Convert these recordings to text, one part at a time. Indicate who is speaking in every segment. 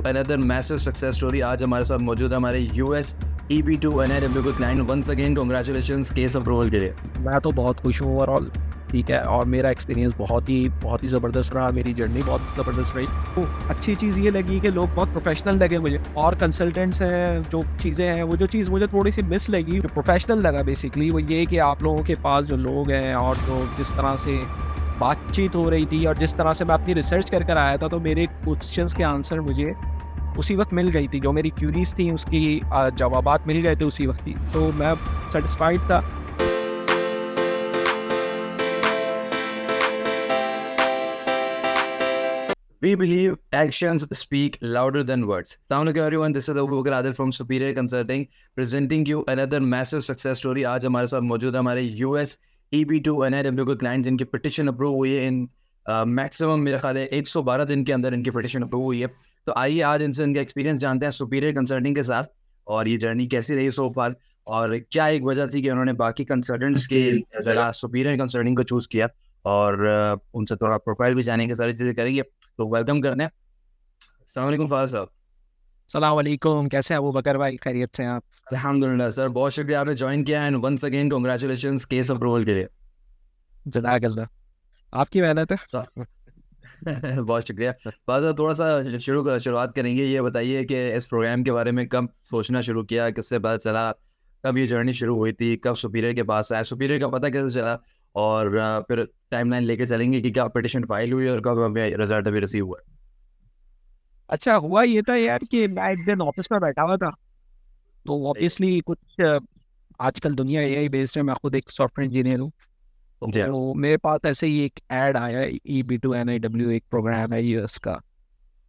Speaker 1: Another massive success story. आज हमारे साथ मौजूद है हमारे यूएस EB2 NIW के client. Once again congratulations case approval के लिए।
Speaker 2: मैं तो बहुत खुश हूँ ओवरऑल। ठीक है, और मेरा एक्सपीरियंस बहुत ही ज़बरदस्त रहा। मेरी जर्नी बहुत ज़बरदस्त रही। तो अच्छी चीज़ ये लगी कि लोग बहुत प्रोफेशनल लगे मुझे, और कंसल्टेंट्स हैं, जो चीज़ें हैं, वो जो चीज़ मुझे थोड़ी सी मिस लगी, जो प्रोफेशनल लगा बेसिकली, वो ये कि आप लोगों के पास जो लोग हैं और जो जिस तरह से बातचीत हो रही थी और जिस तरह से मैं अपनी रिसर्च कर आया था, तो मेरे क्वेश्चंस के आंसर मुझे उसी वक्त मिल गई थी। जो मेरी क्यूरीज थी उसकी जवाबात मिल गए थे उसी वक्त ही, तो मैं सेटिस्फाइड था।
Speaker 1: We believe actions speak louder than words. Assalamu alaikum everyone, this is Abu Bakr Adil from Superior Consulting presenting you another massive success story। आज हमारे साथ मौजूद है हमारे US EB2 NIW के क्लाइंट जिनकी पिटिशन अप्रूव हुई है इन मैक्सिमम मेरा ख्याल है 112 दिन के अंदर इनकी पिटिशन अप्रूव हुई है। तो आइए आज इनसे इनका एक्सपीरियंस जानते हैं सुपीरियर कंसल्टिंग के साथ, और ये जर्नी कैसी रही सो फार, और क्या एक वजह थी कि उन्होंने बाकी कंसल्टेंट्स के जगह सुपीरियर कंसल्टिंग को चूज़ किया, और उनसे थोड़ा प्रोफाइल भी जानेंगे, सारी चीज़ें करेंगे। तो वेलकम करने। अस्सलाम वालेकुम फादर साहब।
Speaker 2: सलाम वालेकुम, कैसे हैं अबू बकर भाई? खैरियत से हैं आप?
Speaker 1: अल्हम्दुलिल्लाह सर, बहुत शुक्रिया आपने ज्वाइन किया, and once again congratulations case approval के लिए।
Speaker 2: जज़ाकल्लाह, आपकी मेहनत है।
Speaker 1: बहुत शुक्रिया। फादर साहब, थोड़ा सा शुरुआत करेंगे, ये बताइए कि इस प्रोग्राम के बारे में कब सोचना शुरू किया, किससे पता चला, कब ये जर्नी शुरू हुई थी, कब सुपीरियर के पास आया, सुपीरियर का पता कैसे चला, और फिर टाइमलाइन लेके चलेंगे कि क्या पिटिशन फाइल हुई और कब हमें रिजल्ट अभी रिसीव हुआ।
Speaker 2: अच्छा, हुआ ये था यार कि मैं एक दिन ऑफिस में बैठा हुआ था, तो ऑब्वियसली कुछ आजकल दुनिया AI बेस्ड है। मैं खुद एक सॉफ्टवेयर इंजीनियर हूँ,
Speaker 1: जी हाँ।
Speaker 2: तो मेरे पास ऐसे ही एक ऐड आया, EB2 NIW एक प्रोग्राम है US का।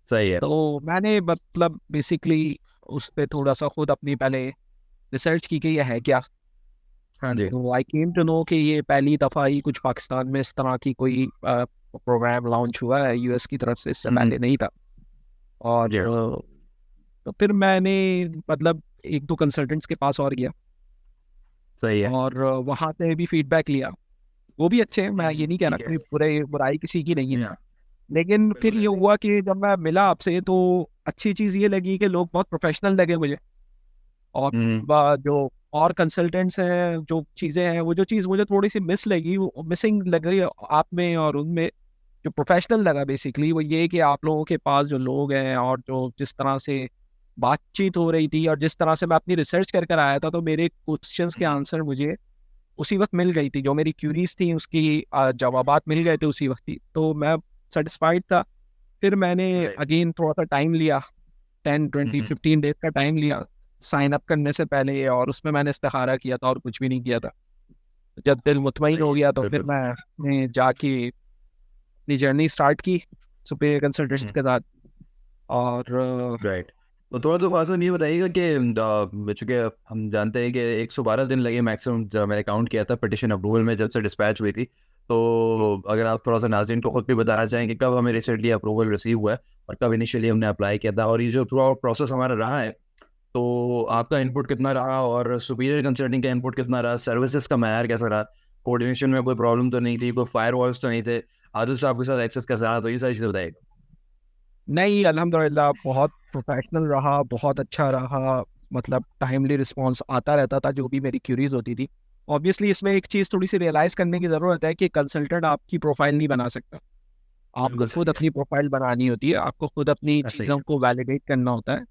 Speaker 1: सही है।
Speaker 2: तो मैंने मतलब बेसिकली उस पर थोड़ा सा खुद अपनी पहले रिसर्च की कि ये है क्या।
Speaker 1: हाँ जी।
Speaker 2: तो आई केम टू नो कि ये पहली दफ़ा ही कुछ पाकिस्तान में इस तरह की कोई प्रोग्राम लॉन्च हुआ है US की तरफ से, इससे पहले नहीं था। और
Speaker 1: जी हाँ।
Speaker 2: तो फिर मैंने मतलब एक दो कंसल्टेंट्स के पास और गया,
Speaker 1: सही है।
Speaker 2: और वहाँ से भी फीडबैक लिया। वो भी अच्छे हैं, मैं ये नहीं कह रहा,
Speaker 1: ठीक है।
Speaker 2: कोई बुराई किसी की नहीं है।
Speaker 1: जी हाँ।
Speaker 2: लेकिन फिर
Speaker 1: बिल्कुल
Speaker 2: ये
Speaker 1: ऐसे ही।
Speaker 2: हुआ कि जब मैं मिला आपसे, तो अच्छी चीज़ ये लगी कि लोग बहुत प्रोफेशनल लगे मुझे। और
Speaker 1: हम्म।
Speaker 2: जो और कंसल्टेंट्स हैं, जो चीज़ें हैं, वो जो चीज़ मुझे थोड़ी सी मिस लगी, वो मिसिंग लग रही है आप में और उनमें, जो प्रोफेशनल लगा बेसिकली, वो ये कि आप लोगों के पास जो लोग हैं और जो जिस तरह से बातचीत हो रही थी और जिस तरह से मैं अपनी रिसर्च कर आया था, तो मेरे क्वेश्चंस के आंसर मुझे उसी वक्त मिल गई थी। जो मेरी क्यूरीज थी उसकी जवाबात मिल गए थे उसी वक्त ही, तो मैं सेटिस्फाइड था। फिर मैंने
Speaker 1: राइट।
Speaker 2: अगेन थोड़ा सा टाइम लिया, 10 20 15 डेज का टाइम लिया साइन अप करने से पहले, और उसमें मैंने इस्तिखारा किया था और कुछ भी नहीं किया था। जब दिल मुतमईन
Speaker 1: सही
Speaker 2: हो
Speaker 1: है।
Speaker 2: गया, तो फिर
Speaker 1: बिल्कुल।
Speaker 2: मैं जाके अपनी जर्नी स्टार्ट की सुपीरियर कंसल्टेंट्स के साथ। और
Speaker 1: राइट। तो थोड़ा तो फासला ये बताइएगा कि चूंकि हम जानते हैं कि 112 दिन लगे मैक्सिमम, जब मैंने काउंट किया था पिटिशन अप्रूवल में जब से डिस्पैच हुई थी। तो अगर आप थोड़ा सा नाज़रीन को खुद भी बताना चाहें कि कब हमें रिसेंटली अप्रूवल रिसीव हुआ है और कब इनिशियली हमने अप्लाई किया था, और ये जो थ्रू आउट प्रोसेस हमारा रहा है, तो आपका इनपुट कितना रहा और सुपीरियर कंसल्टिंग का इनपुट कितना रहा, सर्विसेज का मैार कैसा रहा, कोऑर्डिनेशन में कोई प्रॉब्लम तो नहीं थी, कोई फायर वॉल्स तो नहीं थे, आदिल साहब के साथ एक्सेस कैसा रहा, तो ये सारी चीज़ें बताइएगा।
Speaker 2: नहीं, अल्हम्दुलिल्लाह बहुत प्रोफेशनल रहा, बहुत अच्छा रहा। मतलब टाइमली रिस्पांस आता रहता था जो भी मेरी क्यूरीज होती थी। ऑब्वियसली इसमें एक चीज़ थोड़ी सी रियलाइज़ करने की ज़रूरत है कि कंसल्टेंट आपकी प्रोफाइल नहीं बना सकता। आपको
Speaker 1: बिल्कुल
Speaker 2: खुद
Speaker 1: सही है।
Speaker 2: अपनी प्रोफाइल बनानी होती है, आपको खुद अपनी
Speaker 1: सही है।
Speaker 2: चीज़ों को वैलिडेट करना होता है।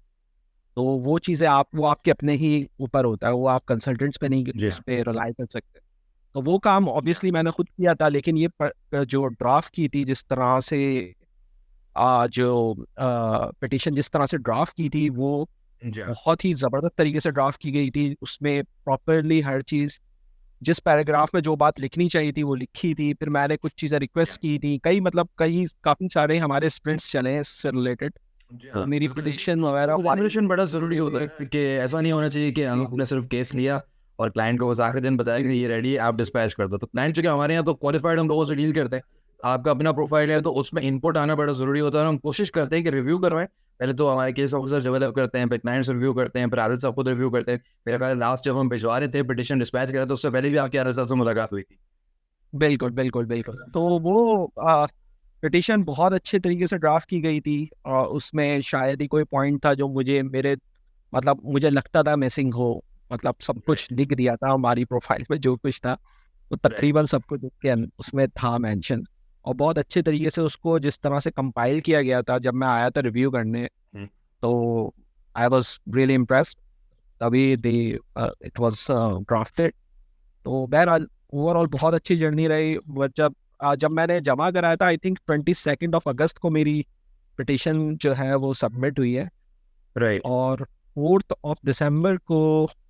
Speaker 2: तो वो चीज़ें वो आपके अपने ही ऊपर होता है, वो आप कंसल्टेंट्स पे नहीं
Speaker 1: जी
Speaker 2: उस
Speaker 1: हाँ।
Speaker 2: पे रिलाई कर सकते। तो वो काम ऑब्वियसली मैंने खुद किया था, लेकिन ये जो ड्राफ्ट की थी जिस तरह से, जो पिटिशन जिस तरह से ड्राफ्ट की थी, वो
Speaker 1: जी हाँ।
Speaker 2: बहुत ही ज़बरदस्त तरीके से ड्राफ्ट की गई थी। उसमें प्रॉपरली हर चीज़, जिस पैराग्राफ में जो बात लिखनी चाहिए थी वो लिखी थी। फिर मैंने कुछ चीज़ें
Speaker 1: जी
Speaker 2: रिक्वेस्ट की थी, कई काफ़ी सारे हमारे स्प्रिंट्स चले हैं इससे रिलेटेड। तो
Speaker 1: हाँ।
Speaker 2: मेरी
Speaker 1: बिल्कुल ऐसे ही।
Speaker 2: पिटिशन वगैरह
Speaker 1: कोलैबोरेशन बड़ा ज़रूरी होता है कि ऐसा नहीं होना चाहिए कि हम लोग ने सिर्फ केस लिया और क्लाइंट को बस आखिरी दिन बताया कि ये रेडी है, आप डिस्पैच कर दो। तो क्लाइंट चूँकि हमारे यहाँ तो क्वालिफाइड हम लोगों से डील करते हैं, आपका अपना प्रोफाइल है तो उसमें इनपुट आना बड़ा ज़रूरी होता है, और हम कोशिश करते हैं कि रिव्यू करवाएं। पहले तो हमारे केस ऑफिसर डेवलप करते हैं, फिर क्लाइंट्स रिव्यू करते हैं, फिर आदिल साहब खुद रिव्यू करते हैं। मेरा ख्याल है लास्ट जब हम भिजवा रहे थे पिटिशन डिस्पैच कर रहे थे, तो उससे पहले भी आपकी आदिल साहब से मुलाकात हुई थी।
Speaker 2: बिल्कुल बिल्कुल बिल्कुल। तो वो पिटिशन बहुत अच्छे तरीके से ड्राफ्ट की गई थी और उसमें शायद ही कोई पॉइंट था जो मतलब मुझे लगता था मिसिंग हो। मतलब सब कुछ
Speaker 1: राइट
Speaker 2: लिख दिया था हमारी प्रोफाइल में, जो कुछ था वो
Speaker 1: राइट
Speaker 2: तकरीबन सब कुछ उसमें था मेंशन। और बहुत अच्छे तरीके से उसको जिस तरह से कंपाइल किया गया था, जब मैं आया था रिव्यू करने, तो आई वॉज रियली इम्प्रेस्ड। तभी दे इट वॉज ड्राफ्टेड। तो बहरहाल ओवरऑल बहुत अच्छी जर्नी रही। बट जब मैंने जमा कराया था, आई थिंक 22 अगस्त को मेरी पिटिशन जो है वो सबमिट हुई है,
Speaker 1: राइट
Speaker 2: और 4 दिसंबर को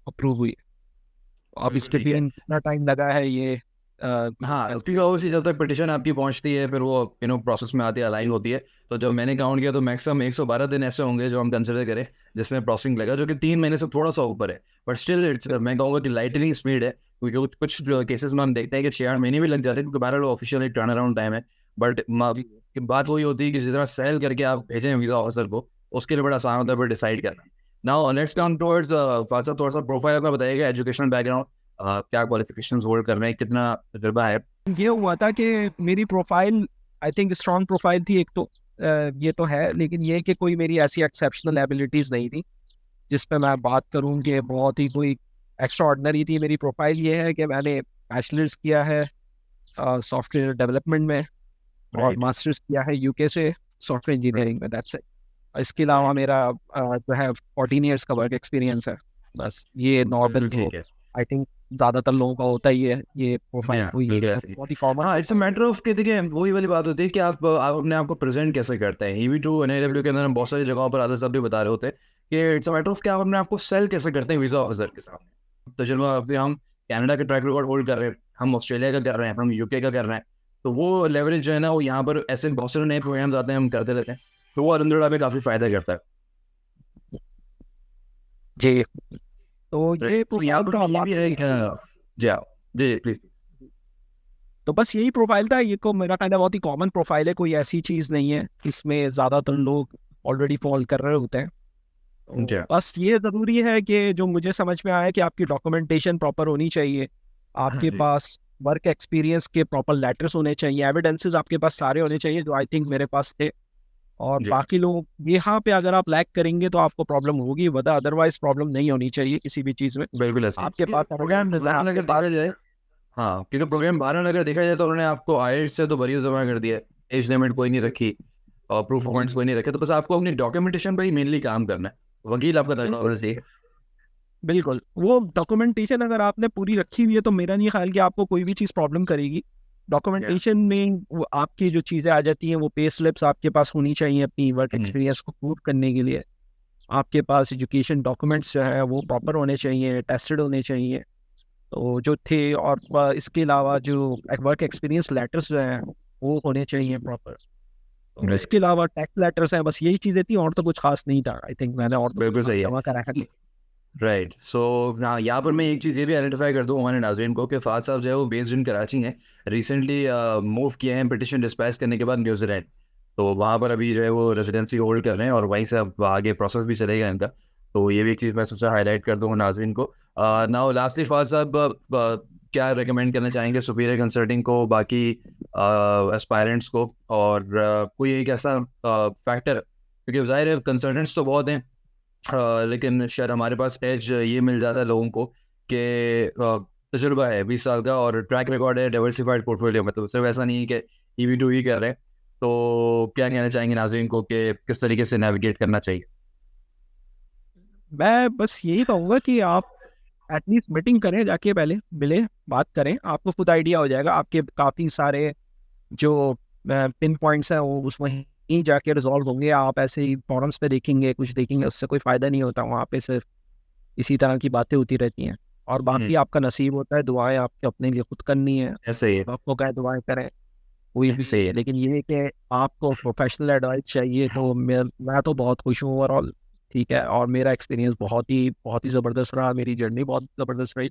Speaker 2: अप्रूव हुई। अब
Speaker 1: बिल्कुल
Speaker 2: इसके
Speaker 1: ठीक
Speaker 2: लिए
Speaker 1: है।
Speaker 2: कितना टाइम लगा है ये
Speaker 1: हाँ, क्योंकि
Speaker 2: कैलकुलेट।
Speaker 1: ऑब्वियसली जब तक पिटिशन आपकी पहुंचती है फिर वो प्रोसेस में आती है, अलाइन होती है। तो जब मैंने काउंट किया तो मैक्सिमम 112 दिन ऐसे होंगे जो हम कंसिडर करें जिसमें प्रोसेसिंग लगा, जो कि 3 महीने से थोड़ा सा ऊपर है। बट स्टिल इट्स, मैं कहूँगा कि लाइटनिंग स्पीड है, क्योंकि कुछ केसेस में हम देखते हैं कि 6-8 महीने भी लग जाते हैं, क्योंकि 12 ऑफिशियल एक टर्न अराउंड टाइम है। बट
Speaker 2: जी।
Speaker 1: बात वही होती है कि जितना सेल करके आप भेजें वीज़ा ऑफिसर को, उसके लिए बड़ा आसान होता है फिर डिसाइड करना। Now let's come towards fossa, थोड़ा सा प्रोफाइल अपना बताइएगा, एजुकेशनल बैकग्राउंड, क्या क्वालिफिकेशंस होल्ड कर रहे हैं, कितना तजुर्बा है।
Speaker 2: ये हुआ था कि मेरी profile I think strong profile थी एक तो, ये तो है, लेकिन ये कि कोई मेरी ऐसी एक्सेप्शनल एबिलिटीज़ नहीं थी जिस पे मैं बात करूं कि बहुत ही कोई एक्स्ट्रा ऑर्डिनरी थी। मेरी प्रोफाइल ये है कि मैंने बैचलर्स किया है सॉफ्टवेयर डेवलपमेंट में, और
Speaker 1: राइट
Speaker 2: मास्टर्स किया है यूके से सॉफ्टवेयर इंजीनियरिंग में, दैट्स इट। इसके अलावा
Speaker 1: राइट
Speaker 2: मेरा जो है 14 ईयर्स का वर्क एक्सपीरियंस है। बस ये नॉर्मल
Speaker 1: बिल्कुल
Speaker 2: जो
Speaker 1: ठीक है।
Speaker 2: आई थिंक ज़्यादातर लोगों का होता ही है, ये प्रोफाइल
Speaker 1: हाँ
Speaker 2: हुई
Speaker 1: बिल्कुल
Speaker 2: है,
Speaker 1: ऐसे ही।
Speaker 2: बहुत ही कॉमन
Speaker 1: हाँ, इट्स अ
Speaker 2: प्रोफाइल है।
Speaker 1: मैटर ऑफ कि देखिए वही वाली बात होती है कि आप अपने आप को प्रेजेंट कैसे करते हैं। EB2 NIW के अंदर हम बहुत सारी जगहों पर आदर साहब भी बता रहे होते हैं कि इट्स अ मैटर ऑफ कि आप अपने आप को सेल कैसे करते हैं वीज़ा ऑफिसर के सामने। तजुर्बा अभी हम कनाडा का ट्रैक रिकॉर्ड होल्ड कर रहे हैं, हम ऑस्ट्रेलिया का कर रहे हैं, हम UK का कर रहे हैं। तो वो लेवरेज जो है ना, वो यहाँ पर ऐसे बहुत सारे नए प्रोग्राम्स आते हैं, हम करते रहते हैं। तो वो अलहमदिल्ला में काफ़ी फ़ायदा करता है।
Speaker 2: जी। तो ये
Speaker 1: तो यहाँ
Speaker 2: प्रोफाइल
Speaker 1: पर
Speaker 2: था
Speaker 1: भी ये भी है
Speaker 2: बाकी।
Speaker 1: कि जी हाँ, जी प्लीज़।
Speaker 2: तो बस यही प्रोफाइल था, ये को मेरा कहना बहुत ही कॉमन प्रोफाइल है, कोई ऐसी चीज़ नहीं है इसमें ज़्यादातर लोग ऑलरेडी फॉल कर रहे होते हैं।
Speaker 1: जी
Speaker 2: तो
Speaker 1: हाँ।
Speaker 2: बस ये ज़रूरी है कि जो मुझे समझ में आया कि आपकी डॉक्यूमेंटेशन प्रॉपर होनी चाहिए,
Speaker 1: हाँ
Speaker 2: आपके
Speaker 1: जी।
Speaker 2: पास वर्क एक्सपीरियंस के प्रॉपर लेटर्स होने चाहिए, एविडेंसेस आपके पास सारे होने चाहिए, जो आई थिंक मेरे पास थे। और
Speaker 1: जी
Speaker 2: बाकी लोग यहाँ पे अगर आप लैक करेंगे तो आपको प्रॉब्लम होगी, वरना अदरवाइज प्रॉब्लम नहीं होनी चाहिए किसी भी चीज़ में।
Speaker 1: बिल्कुल ऐसे ही,
Speaker 2: आपके
Speaker 1: क्योंकि
Speaker 2: पास
Speaker 1: प्रोग्राम
Speaker 2: evidence है,
Speaker 1: डिज़ाइन
Speaker 2: आपके
Speaker 1: अगर
Speaker 2: पास।
Speaker 1: देखा जाए, हाँ, क्योंकि प्रोग्राम बारह अगर देखा जाए तो उन्होंने आपको IELTS से तो बरी जमा कर दिया है, एज लिमिट कोई नहीं रखी और प्रूफ ऑफ फंड्स कोई नहीं रखे। तो बस आपको अपनी डॉक्यूमेंटेशन पर ही मेनली काम करना है। वकील आपका तरीका से
Speaker 2: बिल्कुल, वो डॉक्यूमेंटेशन अगर आपने पूरी रखी हुई है तो मेरा नहीं ख्याल कि आपको कोई भी चीज़ प्रॉब्लम करेगी।
Speaker 1: या
Speaker 2: डॉक्यूमेंटेशन में वो आपकी जो चीज़ें आ जाती हैं, वो पे स्लिप्स आपके पास होनी चाहिए अपनी वर्क एक्सपीरियंस को प्रूव करने के लिए। आपके पास एजुकेशन डॉक्यूमेंट्स जो है वो प्रॉपर होने चाहिए, टेस्टेड होने चाहिए, तो जो थे। और इसके अलावा जो वर्क एक्सपीरियंस लेटर्स जो हैं वो होने चाहिए प्रॉपर। तो
Speaker 1: राइट
Speaker 2: इसके अलावा टैक्स लेटर्स हैं, बस यही चीज़ें थी, और तो कुछ खास नहीं था। आई थिंक मैंने और तो कुछ
Speaker 1: बिल्कुल
Speaker 2: खास
Speaker 1: सही है।
Speaker 2: जमा करा है।
Speaker 1: राइट, सो हाँ, यहाँ पर मैं एक चीज़ ये भी आइडेंटिफाई कर दूँ हमारे नाज़रीन को कि फ़ाद साहब जो है वो बेस्ड इन कराची हैं। रिसेंटली मूव किए हैं पिटिशन डिस्पैच करने के बाद न्यूजीलैंड। तो वहाँ पर अभी जो है वो रेजिडेंसी होल्ड कर रहे हैं और वहीं से अब आगे प्रोसेस भी चलेगा इनका। तो ये भी एक चीज़ मैं सोचा हाईलाइट कर दूँ नाज़रीन को। नाउ लास्टली फ़ाद साहब, क्या रिकमेंड करना चाहेंगे सुपीरियर कंसल्टिंग को, बाकी एस्पायरेंट्स को, और कोई एक ऐसा फैक्टर, क्योंकि ज़ाहिर है कंसल्टेंट्स तो बहुत हैं, लेकिन शायद हमारे पास एज ये मिल जाता है लोगों को कि तजुर्बा है 20 साल का और ट्रैक रिकॉर्ड है डाइवर्सिफाइड पोर्टफोलियो में, तो सिर्फ ऐसा नहीं है कि EB2 ही कर रहे हैं। तो क्या कहना चाहेंगे नाज़रीन को कि किस तरीके से नेविगेट करना चाहिए।
Speaker 2: मैं बस यही कहूँगा कि आप एटलीस्ट मीटिंग करें, जाके पहले मिले, बात करें, आपको खुद आइडिया हो जाएगा। आपके काफ़ी सारे जो पिन पॉइंट्स हैं वो उस वहीं जाके रिजॉल्व होंगे। आप ऐसे ही फॉरम्स पे देखेंगे, कुछ देखेंगे, उससे कोई फ़ायदा नहीं होता। वहाँ पे सिर्फ इसी तरह की बातें होती रहती हैं। और बाकी आपका नसीब होता है, दुआएं आपके अपने लिए खुद करनी है।
Speaker 1: ऐसे ही है।
Speaker 2: आपको क्या दुआएं करें कोई भी।
Speaker 1: सही है।
Speaker 2: लेकिन ये है कि आपको प्रोफेशनल एडवाइस चाहिए, तो मैं तो बहुत खुश हूँ ओवरऑल। ठीक है, और मेरा एक्सपीरियंस बहुत ही ज़बरदस्त रहा, मेरी जर्नी बहुत ज़बरदस्त रही।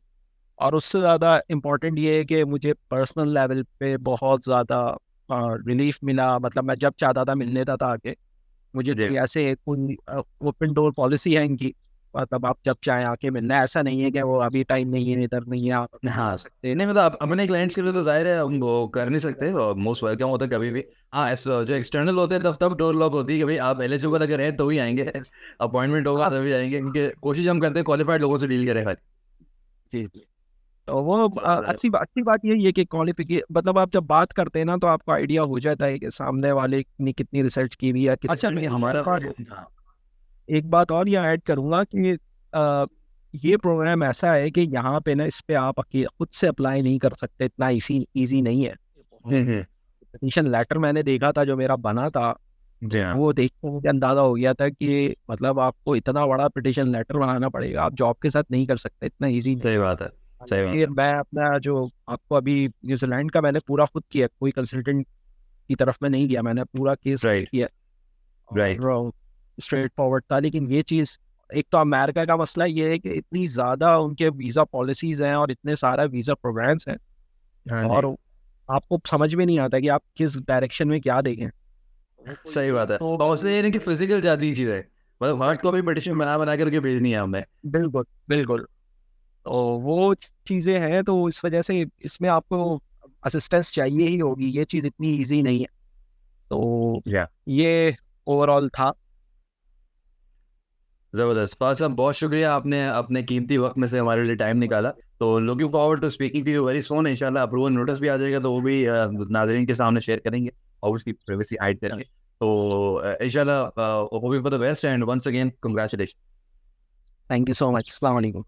Speaker 2: और उससे ज़्यादा इम्पोर्टेंट ये है कि मुझे पर्सनल लेवल पे बहुत ज़्यादा रिलीफ मिला। मतलब मैं जब चाहता था मिल लेता था आके। मुझे
Speaker 1: जी
Speaker 2: कोई ऐसे कोई ओपन डोर पॉलिसी है इनकी, मतलब आप जब चाहें आके मिलना है, ऐसा नहीं है कि वो अभी टाइम नहीं है, इधर नहीं है, आप
Speaker 1: हाँ
Speaker 2: आ सकते हैं।
Speaker 1: नहीं मतलब अपने क्लाइंट्स के लिए तो जाहिर है हम वो कर नहीं सकते, मोस्ट वेलकम होता है कभी भी। हाँ जो एक्सटर्नल होते हैं तब तब डोर लॉक होती है कि भाई आप एलिजिबल अगर हैं तो ही आएंगे, अपॉइंटमेंट होगा तभी आएंगे, क्योंकि कोशिश हम करते हैं क्वालिफाइड लोगों से डील करें खाली।
Speaker 2: जी जी। तो वो अच्छी बात यही है कि क्वालिफिकेशन, मतलब आप जब बात करते हैं ना तो आपको आइडिया हो जाता है कि सामने वाले ने कितनी रिसर्च की हुई है,
Speaker 1: अच्छा
Speaker 2: कितनी।
Speaker 1: हमारा
Speaker 2: और
Speaker 1: हाँ
Speaker 2: एक बात और यहाँ ऐड करूंगा कि अ, ये प्रोग्राम ऐसा है कि यहाँ पे ना इस पे आप खुद से अप्लाई नहीं कर सकते, इतना इजी नहीं है।
Speaker 1: हम्म,
Speaker 2: पिटीशन लेटर मैंने देखा था जो मेरा बना था,
Speaker 1: जी हाँ
Speaker 2: वो देख के मुझे अंदाजा हो गया था कि मतलब आपको इतना बड़ा पिटीशन लेटर बनाना पड़ेगा, आप जॉब के साथ नहीं कर सकते, इतना इजी नहीं।
Speaker 1: सही बात है, सही बात
Speaker 2: हालांकि मैं अपना जो आपको अभी न्यूजीलैंड का मैंने पूरा खुद किया, कोई कंसल्टेंट की तरफ में नहीं गया, मैंने पूरा केस
Speaker 1: है।
Speaker 2: खुद
Speaker 1: राइट
Speaker 2: किया
Speaker 1: राइट।
Speaker 2: और स्ट्रेट फॉरवर्ड था। लेकिन ये चीज़, एक तो अमेरिका का मसला ये है कि इतनी ज़्यादा उनके वीज़ा पॉलिसीज़ हैं और इतने सारा वीज़ा प्रोग्राम्स हैं,
Speaker 1: हाँ जी
Speaker 2: और आपको समझ में नहीं आता कि आप किस डायरेक्शन में क्या देखें।
Speaker 1: सही बात है। और उससे ये नहीं कि फिजिकल ज़्यादा चीज़ है, मतलब हार्ड कॉपी पिटिशन बना बना करके भेजनी है हमें।
Speaker 2: बिल्कुल बिल्कुल। तो वो चीज़ें हैं, तो इस वजह से इसमें आपको असिस्टेंस चाहिए ही होगी, ये चीज़ इतनी ईजी नहीं है। तो
Speaker 1: या
Speaker 2: ये ओवरऑल था।
Speaker 1: ज़बरदस्त फाज साहब, बहुत शुक्रिया, आपने अपने कीमती वक्त में से हमारे लिए टाइम निकाला। तो looking forward to speaking to you very soon. इंशाल्लाह अप्रूवल नोटिस भी आ जाएगा तो वो भी नाज़रीन के सामने शेयर करेंगे और उसकी प्राइवेसी हाइड करेंगे। तो इंशाल्लाह hoping for the best and once again congratulation.
Speaker 2: Thank you so much. अस्सलाम वालेकुम।